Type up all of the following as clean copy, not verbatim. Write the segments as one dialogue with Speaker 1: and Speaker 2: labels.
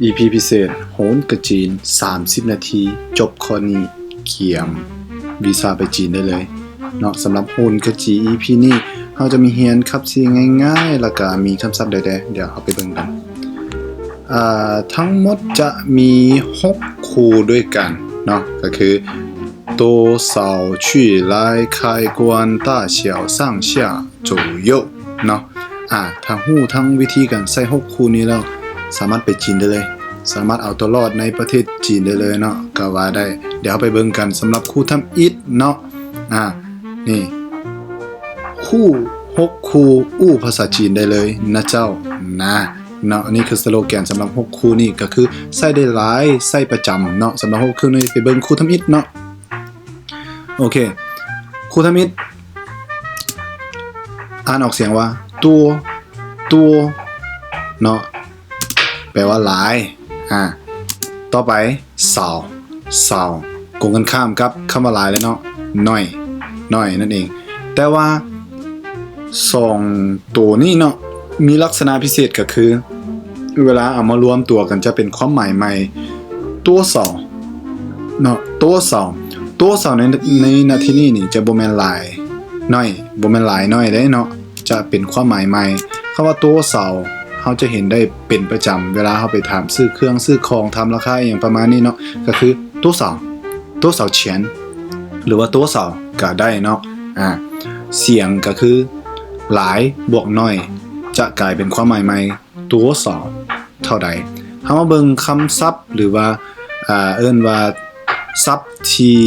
Speaker 1: EP พิเศษโหนกระจีน30นาทีจบข้อนี้เขียมวีซ่าไปจีนได้เลยเนาะสำหรับโหนกระจี EP นี้เราจะมีเรียนคำศัพท์ง่ายๆแล้วก็มีคำศัพท์ใดๆเดี๋ยวเอาไปเบิ่งกันทั้งหมดจะมี6คู่ด้วยกันเนาะก็คือ多少去来开关大小上下左右เนาะทั้งหู้ทั้งวิธีการใส่6คู่นี้แล้วสามารถไปจีนได้เลยสามารถเอาตัวรอดในประเทศจีนได้เลยเนาะก็ว่าได้เดี๋ยวไปเบิ่งกันสำหรับคู่ทำอิฐเนาะนี่คู่6คู่อู้ภาษาจีนได้เลยนะเจ้านะเนาะนี่คือสโลแกนสำหรับ6คู่นี่ก็คือใส่ได้หลายใส่ประจำเนาะสำหรับ6คู่นี้ไปเบิ่งคู่ทำอิฐเนาะโอเคคู่ทำอิฐอ่านออกเสียงว่าตัวเนาะแปลว่าหลายต่อไปเสาตรงกันข้ามกับคำว่าหลายเลยเนาะน้อยนั่นเองแต่ว่า2ตัวนี้เนาะมีลักษณะพิเศษก็คือเวลาเอามารวมตัวกันจะเป็นความหมายใหม่ตัวเสาเนาะตัวเสาในนาทีนี้นี่จะบ่แม่นหลายน้อยบ่แม่นหลายน้อยได้เนาะจะเป็นความหมายใหม่คำว่าตัวเสาเราจะเห็นได้เป็นประจำเวลาเราไปถามซื้อเครื่องซื้อของทำราคาอย่างประมาณนี้เนาะก็คือตัวเสาเฉียนหรือว่าตัวเสาก็ได้เนาะเสียงก็คือหลายบวกน้อยจะกลายเป็นความหมายใหม่ตัวเสาเท่าใดเฮามาเบิ่งคำศัพท์หรือว่าเอิ้นว่าศัพท์ที่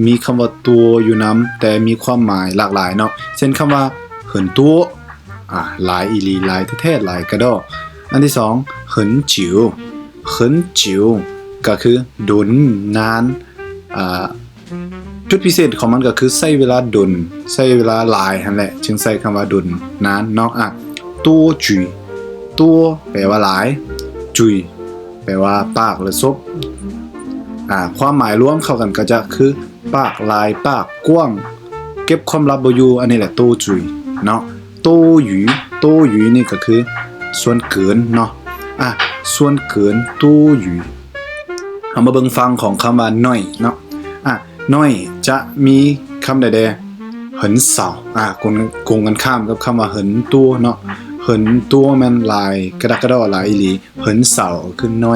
Speaker 1: มีคำว่าตัวอยู่นำแต่มีความหมายหลากหลายเนาะเช่นคำว่าเหินตัวหลายอีหลีหลายแท้ๆหลายกระดออันที่2เหินจิ๋วก็คือดุนนานจุดพิเศษของมันก็คือใช้เวลาดุนใช้เวลาหลายนั่นแหละจึงใช้คำว่าดุนนานเนาะตัวจุยตัวแปลว่าหลายจุยแปลว่าปากหรือซบความหมายรวมเข้ากันก็จะคือปากลายปากกว้างเก็บความลับบ่อยู่อันนี้แหละตัวจุยเนาะตัวหยูนี่ก็คือส่วนเกินเนาะส่วนเกินตัวหยูเอามาเบิ่งฟังของคำว่าน้อยเนาะน้อยจะมีคำใดๆเหินเสาคงกันข้ามกับคำว่าเหินตัวเนาะเหินตัวมันลายกระดักกระดอหลายอีหลีเหินเสาคือน้อ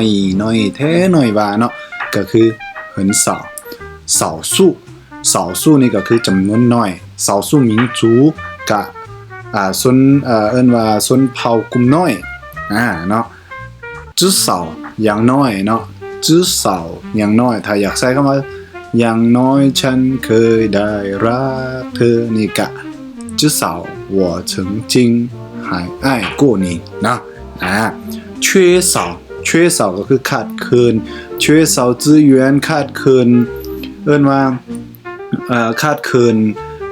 Speaker 1: ยแท้น้อยว่าเนาะก็คือเหินเสาสู้นี่ก็คือจำนวนน้อยเสาสู้หมิงจูกะส่วนเอิ้นว่าส่วนเผ่ากลุ่มน้อยเนาะจื้อเสาอย่างน้อยเนาะจื้อเสาอย่างน้อยถ้าอยากใช้คำว่าอย่างน้อยฉันเคยได้รักเธอนี่กะจื้อเสา我曾经还爱过你นะ缺少ก็คือขาดเคิน缺少资源ขาดเคินเอิ้นว่าขาดเคิน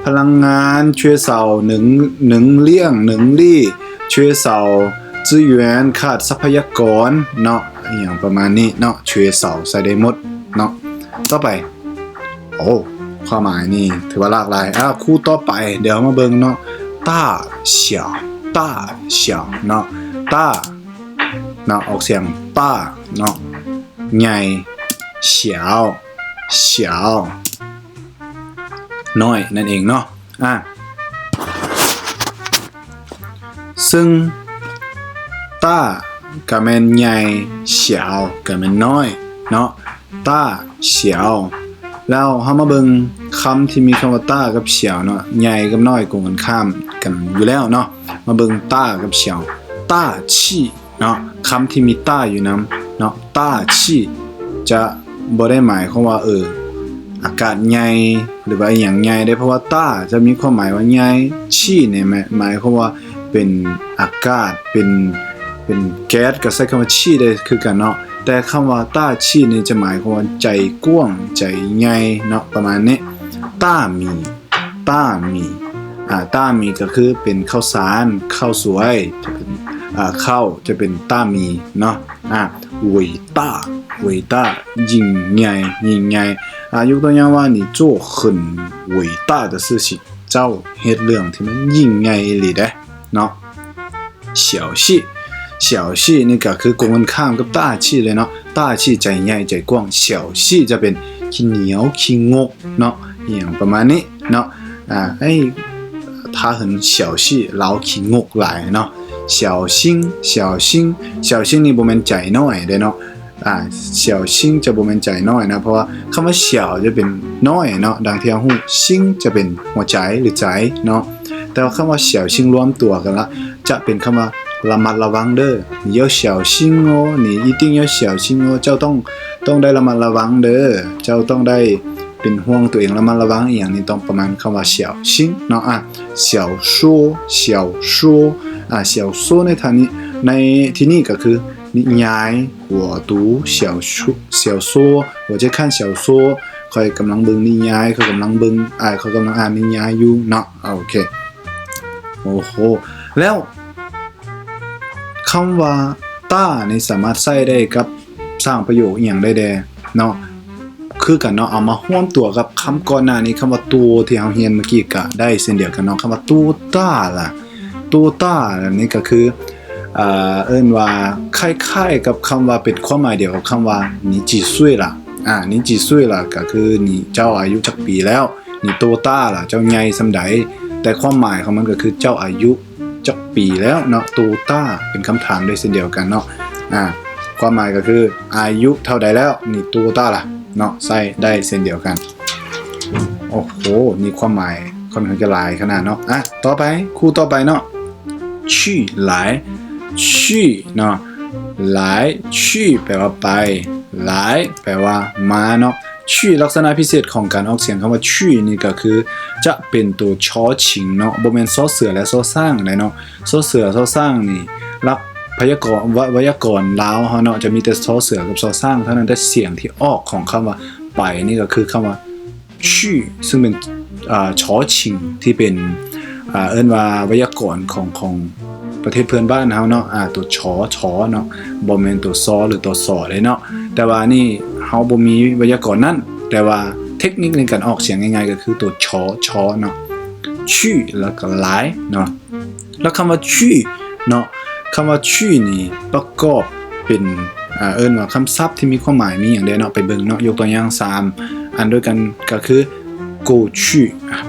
Speaker 1: พลังงาน缺少能量缺少资源ขาดทรัพยากรเนาะอย่างประมาณนี้เนาะ缺少ใส่ได้หมดเนาะต่อไปความหมายนี่ถือว่าหลากหลายคู่ต่อไปเดี๋ยวมาเบิ่งเนาะต้าเฉียวเนาะต้าเนาะออกเสียงต้าเนาะใหญ่เฉียวน้อยนั่นเองเนาะซึ่งต้าก็แม่นใหญ่เฉียวก็แม่นน้อยเนาะต้าเฉียวแล้วเฮามาเบิ่งคำที่มีคำว่าต้ากับเฉียวเนาะใหญ่กับน้อยตรงกันข้ามกันอยู่แล้วเนาะมาเบิ่งต้ากับเฉียวต้าชี่เนาะคำที่มีต้าอยู่นำเนาะต้าชี่จะบ่ได้หมายความว่าอากาศใหญ่หรือว่าอย่างใหญ่ได้เพราะว่าต้าจะมีความหมายว่าใหญ่ชี่เนี่ยหมายความว่าเป็นอากาศเป็นแก๊สก็ใช้คำว่าชี่ได้คือกันเนาะแต่คำว่าต้าชี่นี่จะหมายความว่าใจกว้างใจใหญ่เนาะประมาณนี้ต้ามีก็คือเป็นข้าวสารข้าวสวยจะเป็นข้าวจะเป็นต้ามีเนาะ伟大ยิ่งใหญ่ยกตัวอย่างว่า你做很伟大的事情เจ้าเฮ็ดเรื่องที่มันยิ่งใหญ่อีหลีเด้เนาะเฉียวชี่小气นี่ก็คือกงกันข้ามกับต้าชี่เลยเนาะต้าชี่ใจใหญ่ใจกว้างเฉียวชี่จะเป็นขี้เหนียวขี้งกเนาะอย่างประมาณนี้เนาะ他很小气老ขี้งกหลายเนาะ小心นี่บ่แม่นใจน้อยเด้เนาะ小心จะบ่แม่นใจน้อยนะเพราะว่าคำว่า小จะเป็นน้อยเนาะดังที่เราฮู้心จะเป็นหัวใจหรือใจเนาะแต่ว่าคำว่า小心รวมตัวกันละจะเป็นคำว่าระมัดระวังเด้อ你要小心哦你一定要小心哦เจ้าต้องได้ระมัดระวังเด้อเจ้าต้องได้เป็นห่วงตัวเองระมัดระวังอย่างนี้ต้องประมาณคำว่า小心เนาะ小说小说ในที่นี่ก็คือนิยาย我读小说我在看小说คอยกำลังเบิ่งนิยายเขากำลังเบิ่งเขากำลังอ่านนิยายอยู่เนาะโอเคโอ้โหแล้วคำว่าต้านี่สามารถใช้ได้กับสร้างประโยคอย่างได้แดเนาะคือกันเนาะเอามาร่วมตัวกับคำก่อนหน้านี้คำว่าตัวที่เราเรียนเมื่อกี้ก็ได้เช่นเดียวกันเนาะคำว่าตัวต้าล่ะตัวต้านี่ก็คือเอิ้นว่าคล้ายๆกับคำว่าเป็นความหมายเดียวกับคำว่า你几岁了你几岁了ก็คือนี่เจ้าอายุจักปีแล้วนี่ตัวต้าล่ะเจ้าใหญ่ส่ำใดแต่ความหมายของมันก็คือเจ้าอายุจักปีแล้วเนาะตัวต้าเป็นคำถามด้วยเช่นเดียวกันเนาะความหมายก็คืออายุเท่าใดแล้วนี่ตัวต้าล่ะเนาะใส่ได้เช่นเดียวกันโอ้โหนี่ความหมายค่อนข้างจะหลายขนาดเนาะต่อไปคู่ต่อไปเนาะชื่อหลายชื่อเนาะหลายชื่อแปลว่าไปหลายแปลว่ามาเนาะชื่อลักษณะพิเศษของการออกเสียงคำว่าชื่อนี่ก็คือจะเป็นตัวชอชิงเนาะบ่แม่นซอเสือและซอสร้างอะไรเนาะซอเสือซอสร้างนี่รับไวยากรณ์ลาวเฮาเนาะจะมีแต่ซอเสือกับซอสร้างเท่านั้นแต่เสียงที่ออกของคำว่าไปนี่ก็คือคำว่าชื่อซึ่งเป็นชอชิงที่เป็นเอิ้นว่าไวยากรณ์ของประเทศเพื่อนบ้านเฮาเนาะตัวชอเนาะบ่แม่นตัวซอหรือตัวสอเลยเนาะแต่ว่านี่เฮาบ่มีไวยากรณ์นั้นแต่ว่าเทคนิคในการออกเสียงง่ายๆก็คือตัวชอเนาะชื่อแล้วก็หลายเนาะแล้วคำว่าชื่อเนาะคำว่าชื่อนี่ประกอบเป็นเอิ้นว่าคำศัพท์ที่มีความหมายมีอย่างใดเนาะไปเบิ่งเนาะยกตัวอย่าง3อันด้วยกันก็คือ过去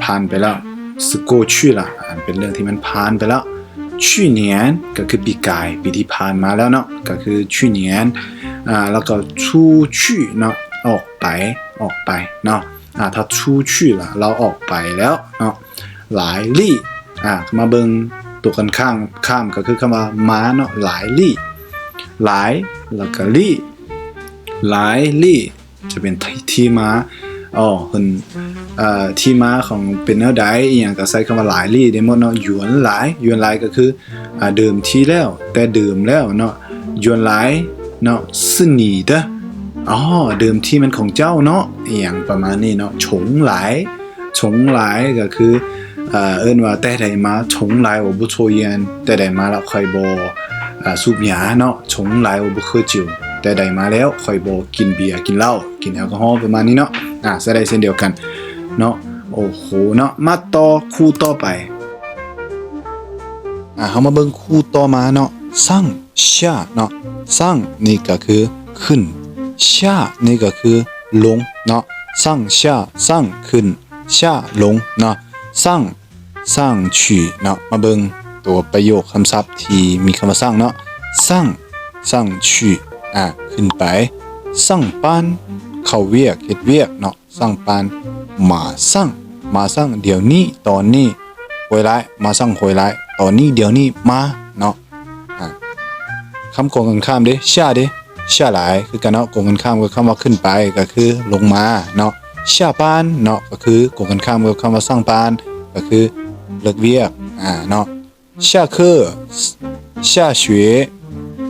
Speaker 1: ผ่านไปแล้ว是过去啦เป็นเรื่องที่มันผ่านไปแล้ว去年ก็คือปีกายปีที่ผ่านมาแล้วเนาะก็คือ去年แล้วก็出去เนาะออกไปเนาะถ้า出去ล่ะเราออกไปแล้วเนาะหลายลี่มาเบิ่งตัวกันข้ามก็คือคำว่ามาเนาะหลายลี่หลายแล้วก็ลี่หลายลี่จะเป็นที่มาที่มาของเป็นเนื้อใดอีหยังก็ใช้คำว่าหลายลี่ได้หมดเนาะหยวนหลายก็คือเดิมทีแล้วแต่เดิมแล้วเนาะหยวนหลายเนาะ是你的เดิมทีมันของเจ้าเนาะอีหยังประมาณนี้เนาะฉงหลายก็คือเอิ้นว่าแต่ใดมาฉงหลาย我不抽烟แต่ใดมาแล้วค่อยบ่สูบหยาเนาะฉงหลาย我不喝酒แต่ใดมาแล้วค่อยบ่กินเบียร์กินเหล้ากินแอลกอฮอล์ประมาณนี้เนาะแสดงเช่นเดียวกันเนาะโอ้โหเนาะมาต่อคู่ต่อไปเฮามาเบิ่งคู่ต่อมาเนาะสั่ง下เนาะสั่งนี่ก็คือขึ้น下นี่ก็คือลงเนาะสั่ง下สั่งขึ้น下ลงเนาะสั่ง去เนาะมาเบิ่งตัวประโยคคำศัพท์ที่มีคำว่าสั่งเนาะสั่ง去ขึ้นไปสั่งปานเข้าเวียกเฮ็ดเวียกเนาะสั่งปานมาสั่งเดี๋ยวนี้ตอนนี้回来มาสั่ง回来ตอนนี้เดี๋ยวนี้มาเนาะคำกงกันข้ามเด้下来คือกันเนาะกงกันข้ามกับคำว่าขึ้นไปก็คือลงมาเนาะ下班เนาะก็คือกงกันข้ามกับคำว่าสั่งปานก็คือเลิกเวียกเนาะ下课下学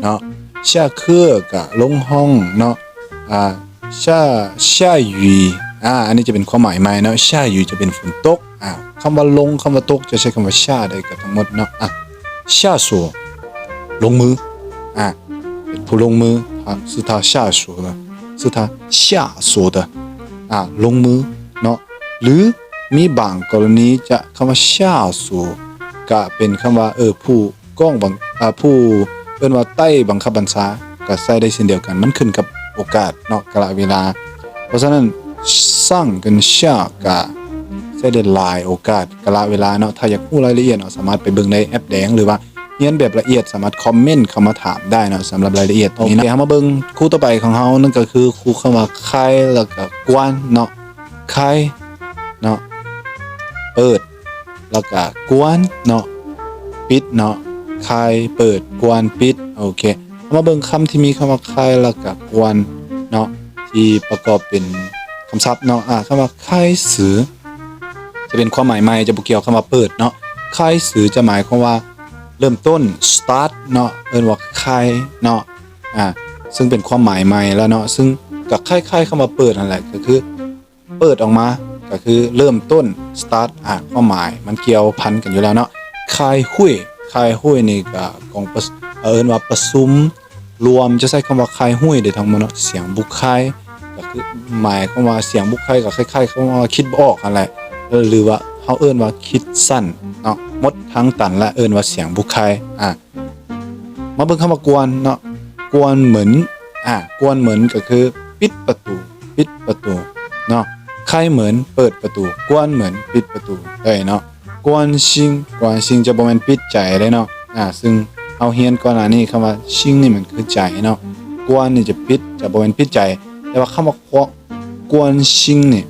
Speaker 1: เนาะ下课ก็ลงห้องเนาะ下雨อันนี้จะเป็นความหมายใหม่เนาะ下雨จะเป็นฝนตกคำว่าลงคำว่าตกจะใช้คำว่า下ได้กับทั้งหมดเนาะ下锁ลงมือเป็นผู้ลงมือ是他下锁的是他下锁的ลงมือเนาะหรือมีบางกรณีจะคำว่า下锁ก็เป็นคำว่าผู้ก้องบางผู้ อิ้นว่าใต้บังคับบัญชาก็ใช้ได้เช่นเดียวกันมันขึ้นกับโอกาสเนาะกาลเวลาเพราะฉะนั้น上跟下ก็ใช้ได้หลายโอกาสกาลเวลาเนาะถ้าอยากรู้รายละเอียดเนาะสามารถไปเบิ่งในแอปแดงหรือว่าเรียนแบบละเอียดสามารถคอมเมนต์เข้ามาถามได้เนาะสำหรับรายละเอียดตรงนี้นะเฮามาเบิ่งคู่ต่อไปของเฮานั่นก็คือคู่คำว่าคายแล้วก็กวนเนาะคายเนาะเปิดแล้วก็กวนเนาะปิดเนาะคายเปิดกวนปิดโอเคมาเบิ่งคำที่มีคำว่าคายแล้วก็กวนเนาะที่ประกอบเป็นคำศัพท์เนาะคำว่าคายสือจะเป็นความหมายใหม่จะบ่เกี่ยวคำว่าเปิดเนาะคายสือจะหมายความว่าเริ่มต้น start เนาะเอิ้นว่าคายเนาะซึ่งเป็นความหมายใหม่แล้วเนาะซึ่งก็คล้ายๆคำว่าเปิดนั่นแหละก็คือเปิดออกมาก็คือเริ่มต้น start ความหมายมันเกี่ยวพันกันอยู่แล้วเนาะคายหุ้ยนี่ก็ของเอิ้นว่าประชุมรวมจะใช้คำว่าคายหุ้ยได้ทั้งหมดเนาะเสียงบุคคายก็คือหมายความว่าเสียงบุคคายก็คล้ายๆคำว่าคิดบ่ออกนั่นแหละหรือว่าเฮาเอิ้นว่าคิดสั้นเนาะหมดทั้งตันและเอิ้นว่าเสียงบุคคายมาเบิ่งคำว่ากวนเนาะกวนเหมือนกวนเหมือนก็คือปิดประตูเนาะคายเหมือนเปิดประตูกวนเหมือนปิดประตูได้เนาะกวนชิงจะบ่แม่นปิดใจได้เนาะซึ่งเอาเรียนก่อนหน้านี้คำว่าชิงนี่มันคือใจเนาะกวนนี่จะปิดจะบ่แม่นปิดใจแต่ว่าคำว่ากวนชิงนี่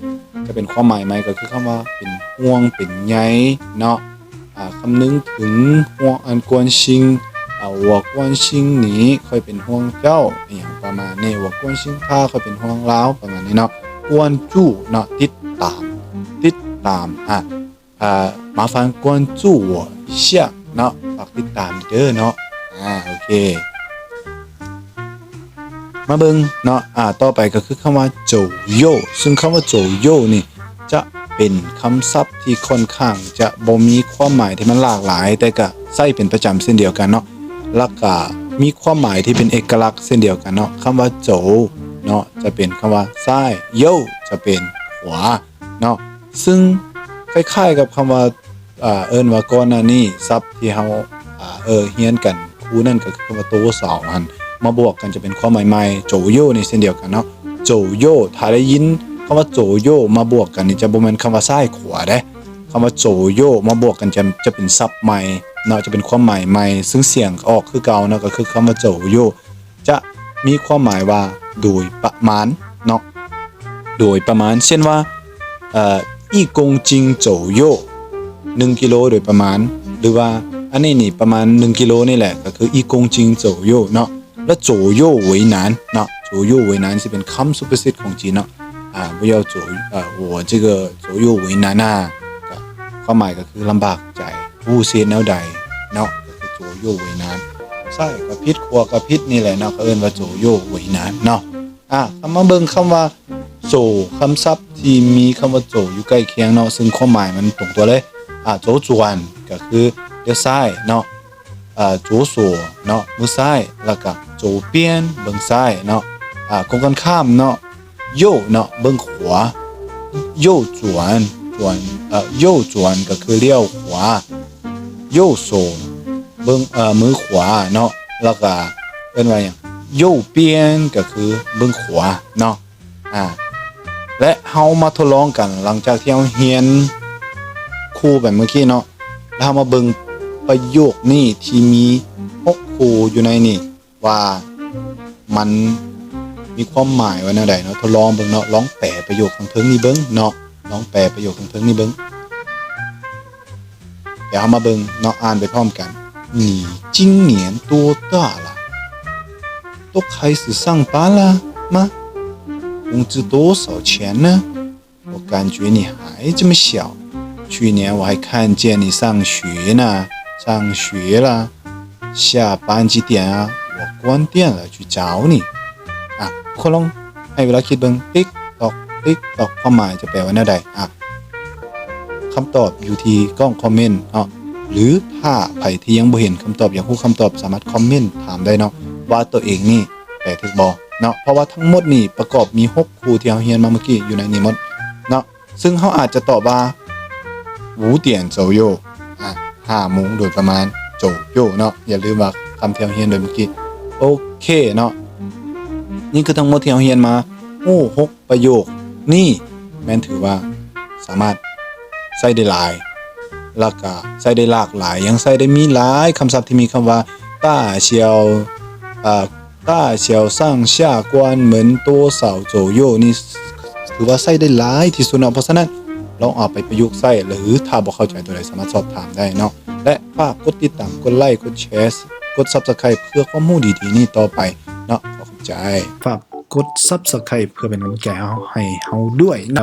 Speaker 1: จะเป็นความหมายใหม่ก็คือคำว่าเป็นห่วงเป็นใยเนาะคำนึงถึงห่วงอันกวนชิง我关心你ค่อยเป็นห่วงเจ้าอย่างประมาณนี้我关心他ค่อยเป็นห่วงเราประมาณนี้เนาะ关注เนาะติดตาม麻烦关注我一下เนาะฝากติดตามเด้อเนาะโอเคมาเบิ่งเนาะต่อไปก็คือคำว่าโจโยซึ่งคำว่าโจโยนี่จะเป็นคำศัพท์ที่ค่อนข้างจะบ่มีความหมายที่มันหลากหลายแต่ก็ใช้เป็นประจำเช่นเดียวกันเนาะแล้วก็มีความหมายที่เป็นเอกลักษณ์เช่นเดียวกันเนาะคำว่าโจเนาะจะเป็นคำว่าซ้ายโยจะเป็นขวาเนาะซึ่งคล้ายๆกับคำว่าเอิ้นว่าก่อนหน้านี้ศัพท์ที่เฮาเรียนกันคู่นั่นก็คือคำว่าโตเสาหันมาบวกกันจะเป็นความหมายใหม่โจโยนี่เช่นเดียวกันเนาะโจโยถ้าได้ยินคำว่าโจโยมาบวกกันนี่จะบ่แม่นคำว่าซ้ายขวาเด้คำว่าโจโยมาบวกกันจะเป็นศัพท์ใหม่เนาะจะเป็นความหมายใหม่ซึ่งเสียงออกคือเก่าเนาะก็คือคำว่าโจโยจะมีความหมายว่าโดยประมาณเนาะโดยประมาณเช่นว่า1公斤左右1กิโลโดยประมาณหรือว่าอันนี้นี่ประมาณ1กิโลนี่แหละก็คือ1公斤左右เนาะแล้ว左右为难เนาะ左右为难สิเป็นคำสุภาษิตของจีนเนาะ不要我这个左右为难ก็ความหมายก็คือลำบากใจผู้เสียแนวใดเนาะก็คือ左右为难ใช่กับพิษขวกับพิษนี่แหละเนาะก็เอิ้นว่า左右为难เนาะคำมาเบิ่งคำว่าโจคำศัพท์ที่มีคำว่าโจอยู่ใกล้เคียงเนาะซึ่งความหมายมันตรงตัวเลยโจจวนก็คือเลี้ยวซ้ายเนาะโจโซเนาะมือซ้ายแล้วก็โจเปียนเบิ่งซ้ายเนาะตรงกันข้ามเนาะโยเนาะเบิ่งขวาโยจวนโยจวนก็คือเลี้ยวขวาโยโซเบิ่งมือขวาเนาะแล้วก็เอิ้นว่าหยังโยเปียนก็คือเบิ่งขวาเนาะและเฮามาทดลองกันหลังจากที่เฮาเรียนคู่แบบเมื่อกี้เนาะแล้วเฮามาเบิ่งประโยคนี้ที่มี6คู่อยู่ในนี่ว่ามันมีความหมายว่าแนวใดเนาะทดลองเบิ่งเนาะลองแปลประโยคข้างเทิงนี่เบิ่งเนาะลองแปลประโยคข้างเทิงนี่เบิ่งเดี๋ยวเฮามาเบิ่งเนาะอ่านไปพร้อมกัน你今年多大了都开始上班了吗工资多少钱呢？我感觉你还这么小。去年我还看见你上学呢，上学了。下班几点啊？我关店了去找你。คนลองให้เวลาคิดเบิ่งติ๊กตอกความหมายจะแปลว่าแนวใดคำตอบอยู่ที่กล้องคอมเมนต์เนาะหรือถ้าใครที่ยังบ่เห็นคำตอบอยากรู้คำตอบสามารถคอมเมนต์ถามได้เนาะว่าตัวเองนี่แปลถูกบ่เนาะเพราะว่าทั้งหมดนี่ประกอบมี6คู่ที่เฮาเรียนมาเมื่อกี้อยู่ในนี้หมดเนาะซึ่งเฮาอาจจะตอบว่า5点左右5โมงโดยประมาณโจ โจโยเนาะอย่าลืมว่าคำที่เราเรียนโดยเมื่อกี้โอเคเนาะนี่คือทั้งหมดที่เราเรียนมาโอ้6ประโยคนี่แม่นถือว่าสามารถใช้ได้หลายแล้วก็ใช้ได้หลากหลายยังใช้ได้มีหลายคำศัพท์ที่มีคำว่าต้าเฉียวต้าเฉียวสร้างชากวนเหมือน多少左右นี่ถือว่าใช้ได้หลายที่สุดเนาะเพราะฉะนั้นลองเอาไปประยุกต์ใช้หรือถ้าบ่เข้าใจตัวใดสามารถสอบถามได้เนาะและฝากกดติดตามกดไลค์กดแชร์กด Subscribe เพื่อความรู้ดีๆนี้ต่อไปเนาะขอบคุณใจฝากกด Subscribe เพื่อเป็นกำลังใจให้เฮาด้วยนะ